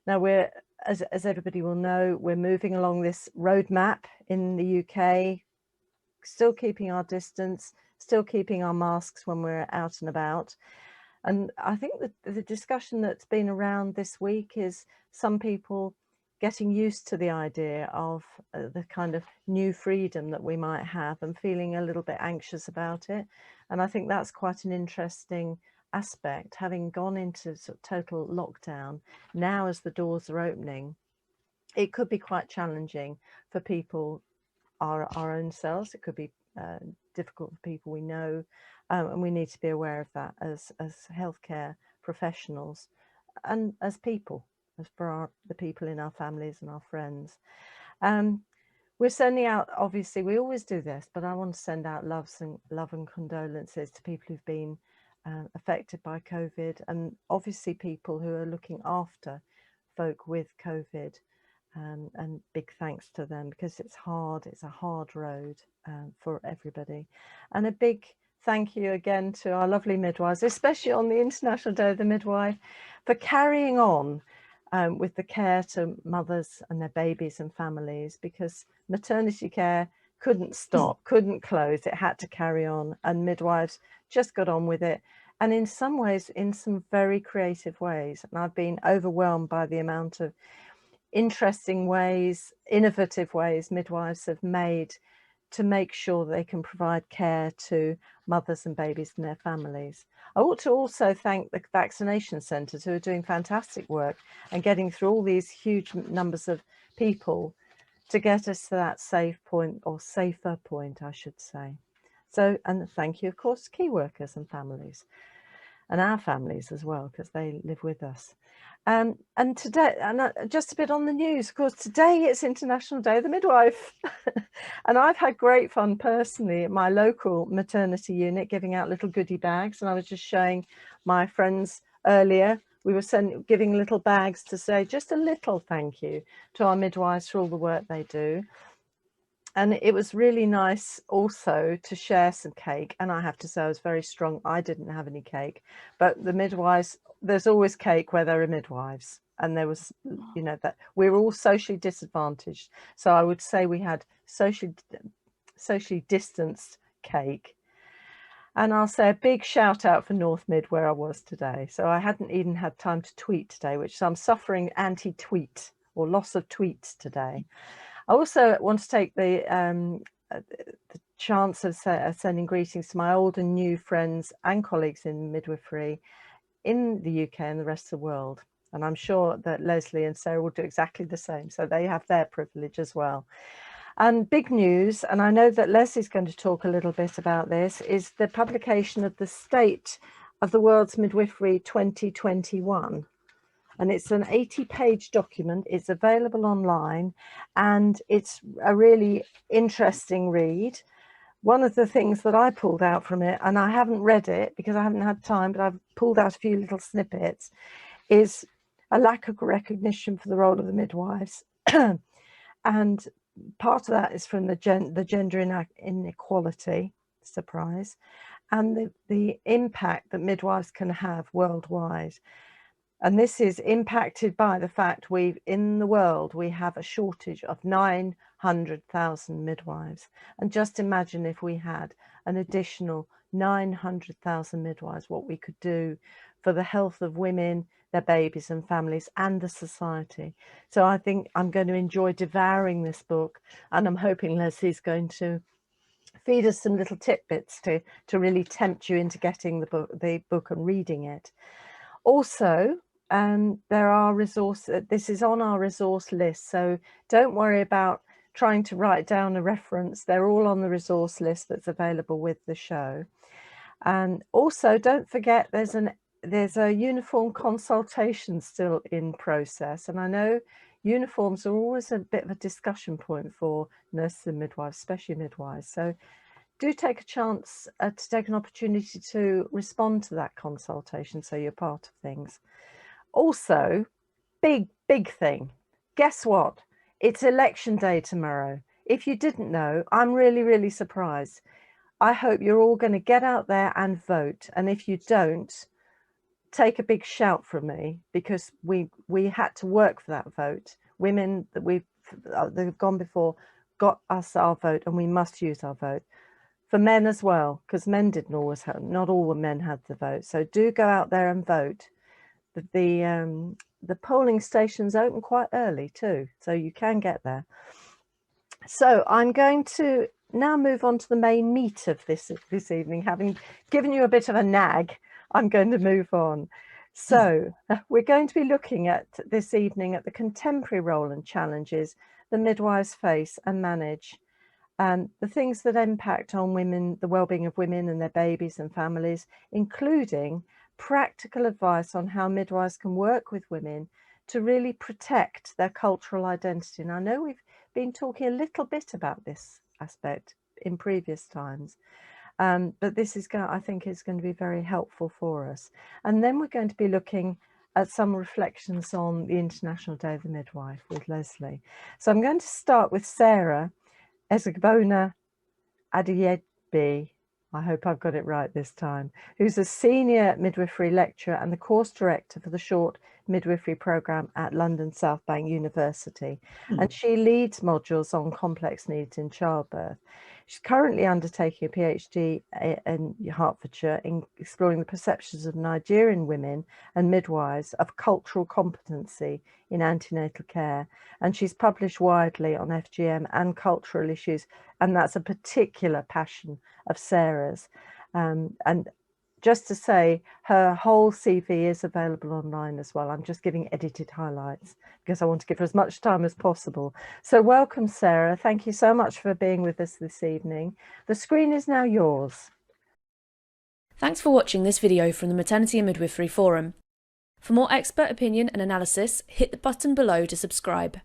Now we're, as everybody will know, we're moving along this roadmap in the UK, still keeping our distance, still keeping our masks when we're out and about. And I think that the discussion that's been around this week is some people getting used to the idea of the kind of new freedom that we might have and feeling a little bit anxious about it. And I think that's quite an interesting aspect, having gone into sort of total lockdown. Now as the doors are opening, it could be quite challenging for people, our own selves. It could be difficult for people we know, and we need to be aware of that as healthcare professionals and as people, as for the people in our families and our friends. We're sending out, obviously we always do this, but I want to send out love and condolences to people who've been affected by COVID, and obviously people who are looking after folk with COVID. And big thanks to them, because it's hard, it's a hard road for everybody. And a big thank you again to our lovely midwives, especially on the International Day of the Midwife, for carrying on with the care to mothers and their babies and families, because maternity care couldn't stop, couldn't close, it had to carry on, and midwives just got on with it. And in some ways, in some very creative ways. And I've been overwhelmed by the amount of interesting ways, innovative ways midwives have made to make sure they can provide care to mothers and babies and their families. I ought to also thank the vaccination centres, who are doing fantastic work and getting through all these huge numbers of people to get us to that safe point, or safer point, I should say. So, and thank you, of course, to key workers and families, and our families as well, because they live with us. And today, and just a bit on the news, of course, today it's International Day of the Midwife. And I've had great fun personally at my local maternity unit, giving out little goodie bags. And I was just showing my friends earlier, we were giving little bags to say just a little thank you to our midwives for all the work they do. And it was really nice also to share some cake. And I have to say, I was very strong. I didn't have any cake, but the midwives, there's always cake where there are midwives. And there was, you know, that we were all socially disadvantaged. So I would say we had socially distanced cake. And I'll say a big shout out for North Mid, where I was today. So I hadn't even had time to tweet today, which I'm suffering anti-tweet or loss of tweets today. I also want to take the chance of sending greetings to my old and new friends and colleagues in midwifery in the UK and the rest of the world. And I'm sure that Lesley and Sarah will do exactly the same, so they have their privilege as well. And big news, and I know that Lesley's going to talk a little bit about this, is the publication of the State of the World's Midwifery 2021. And it's an 80-page document. It's available online, and it's a really interesting read. One of the things that I pulled out from it, and I haven't read it because I haven't had time, but I've pulled out a few little snippets, is a lack of recognition for the role of the midwives. And part of that is from the gender inequality, surprise, and the impact that midwives can have worldwide. And this is impacted by the fact in the world, we have a shortage of 900,000 midwives. And just imagine if we had an additional 900,000 midwives, what we could do for the health of women, their babies and families, and the society. So I think I'm going to enjoy devouring this book, and I'm hoping Lesley's going to feed us some little tidbits to really tempt you into getting the book and reading it. Also, there are resources, this is on our resource list, so don't worry about trying to write down a reference. They're all on the resource list that's available with the show. And also don't forget there's a uniform consultation still in process, and I know uniforms are always a bit of a discussion point for nurses and midwives, especially midwives. So do take a chance to take an opportunity to respond to that consultation, so you're part of things. Also, big thing, guess what? It's election day tomorrow. If you didn't know, I'm really surprised. I hope you're all going to get out there and vote. And if you don't, take a big shout from me, because we had to work for that vote. Women that have gone before got us our vote, and we must use our vote. For men as well, because men didn't always have, not all the men had the vote. So do go out there and vote. The polling stations open quite early too, so you can get there. So I'm going to now move on to the main meat of this evening. Having given you a bit of a nag, I'm going to move on. So we're going to be looking at this evening at the contemporary role and challenges the midwives face and manage, the things that impact on women, the well-being of women and their babies and families, including practical advice on how midwives can work with women to really protect their cultural identity. And I know we've been talking a little bit about this aspect in previous times, but this is I think is going to be very helpful for us. And then we're going to be looking at some reflections on the International Day of the Midwife with Lesley. So I'm going to start with Sarah Esegbona-Adeigbe, I hope I've got it right this time, who's a senior midwifery lecturer and the course director for the short midwifery programme at London South Bank University. And she leads modules on complex needs in childbirth. She's currently undertaking a PhD in Hertfordshire in exploring the perceptions of Nigerian women and midwives of cultural competency in antenatal care. And she's published widely on FGM and cultural issues, and that's a particular passion of Sarah's. And just to say, her whole CV is available online as well. I'm just giving edited highlights because I want to give her as much time as possible. So welcome, Sarah. Thank you so much for being with us this evening. The screen is now yours. Thanks for watching this video from the Maternity and Midwifery Forum. For more expert opinion and analysis, hit the button below to subscribe.